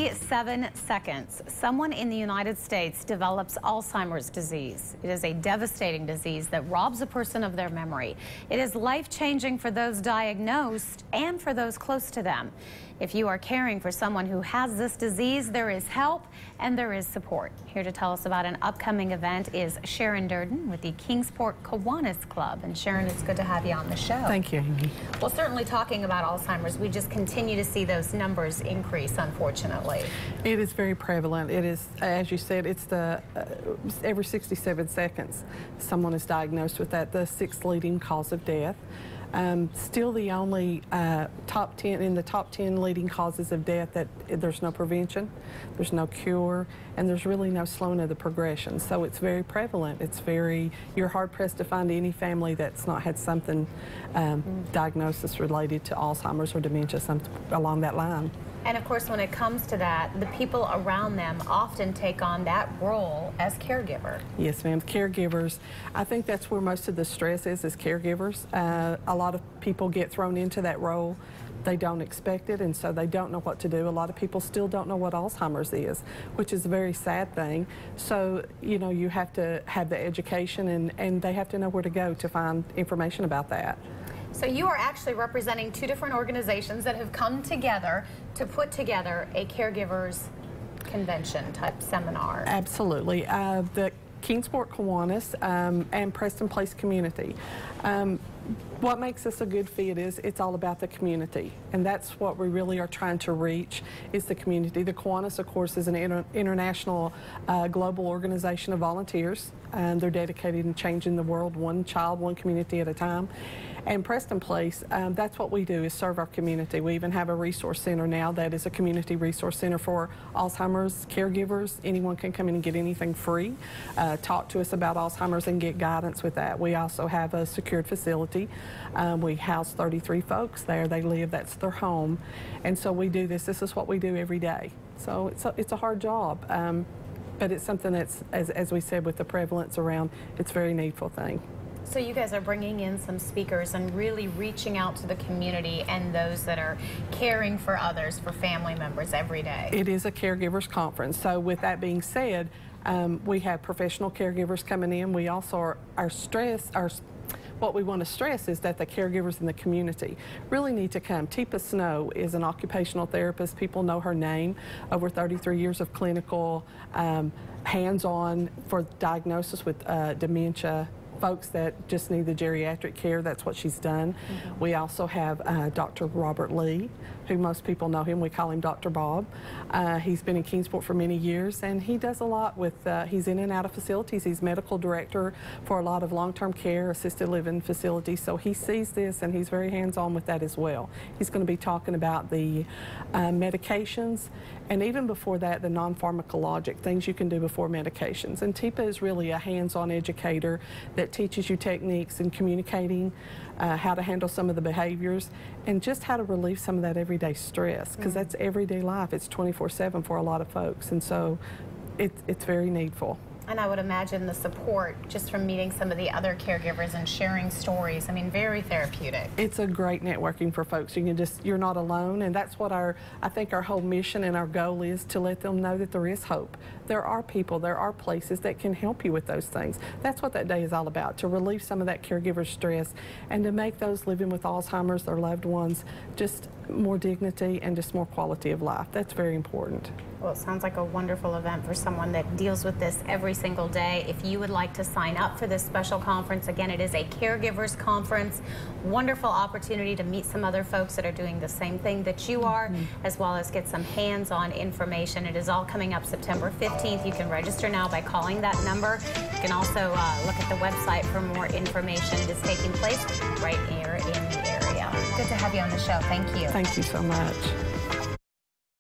Every 7 seconds, someone in the United States develops Alzheimer's disease. It is a devastating disease that robs a person of their memory. It is life-changing for those diagnosed and for those close to them. If you are caring for someone who has this disease, there is help and there is support. Here to tell us about an upcoming event is Sharon Durden with the Kingsport Kiwanis Club. And Sharon, it's good to have you on the show. Thank you, Amy. Well, certainly talking about Alzheimer's, we just continue to see those numbers increase, unfortunately. It is very prevalent. It is, as you said, it's the every 67 seconds someone is diagnosed with that, the 6th leading cause of death. Still the only top 10 leading causes of death that there's no prevention, there's no cure, and there's really no slowing of the progression. So it's very prevalent. You're hard pressed to find any family that's not had something diagnosis related to Alzheimer's or dementia, something along that line. And of course, when it comes to that, the people around them often take on that role as caregiver. Yes, ma'am. Caregivers, I think that's where most of the stress is caregivers. A lot of people get thrown into that role. They don't expect it, and so they don't know what to do. A lot of people still don't know what Alzheimer's is, which is a very sad thing. So, you know, you have to have the education, and they have to know where to go to find information about that. So you are actually representing 2 different organizations that have come together to put together a caregivers convention type seminar. Absolutely. The Kingsport Kiwanis and Preston Place community. What makes us a good fit is it's all about the community, and that's what we really are trying to reach, is the community. The Kiwanis, of course, is an international global organization of volunteers, and they're dedicated in changing the world one child, one community at a time. And Preston Place, that's what we do, is serve our community. We even have a resource center now that is a community resource center for Alzheimer's caregivers. Anyone can come in and get anything free, talk to us about Alzheimer's and get guidance with that. We also have a secured facility. We house 33 folks there. They live, that's their home. And so we do this. This is what we do every day. So it's a hard job. But it's something that's, as we said, with the prevalence around, it's a very needful thing. So you guys are bringing in some speakers and really reaching out to the community and those that are caring for others, for family members every day. It is a caregivers conference. So with that being said, we have professional caregivers coming in. We also what we want to stress is that the caregivers in the community really need to come. Teepa Snow is an occupational therapist. People know her name. Over 33 years of clinical hands-on for diagnosis with dementia, folks that just need the geriatric care. That's what she's done. We also have Dr. Robert Lee, who most people know him. We call him Dr. Bob. He's been in Kingsport for many years, and he does a lot with, he's in and out of facilities. He's medical director for a lot of long-term care, assisted living facilities, so he sees this and he's very hands-on with that as well. He's going to be talking about the medications, and even before that, the non-pharmacologic things you can do before medications. And Teepa is really a hands-on educator that teaches you techniques in communicating, how to handle some of the behaviors, and just how to relieve some of that everyday stress, because that's everyday life. It's 24/7 for a lot of folks, and so it's very needful. And I would imagine the support just from meeting some of the other caregivers and sharing stories, I mean, very therapeutic. It's a great networking for folks. You're not alone, and that's what I think our whole mission and our goal is, to let them know that there is hope. There are people, there are places that can help you with those things. That's what that day is all about, to relieve some of that caregiver stress and to make those living with Alzheimer's, their loved ones, just more dignity and just more quality of life. That's very important. Well, it sounds like a wonderful event for someone that deals with this every single day. If you would like to sign up for this special conference, again, it is a caregivers conference. Wonderful opportunity to meet some other folks that are doing the same thing that you are, as well as get some hands-on information. It is all coming up September 15th. You can register now by calling that number. You can also look at the website for more information. It is taking place right here in the area. Good to have you on the show. Thank you. Thank you so much.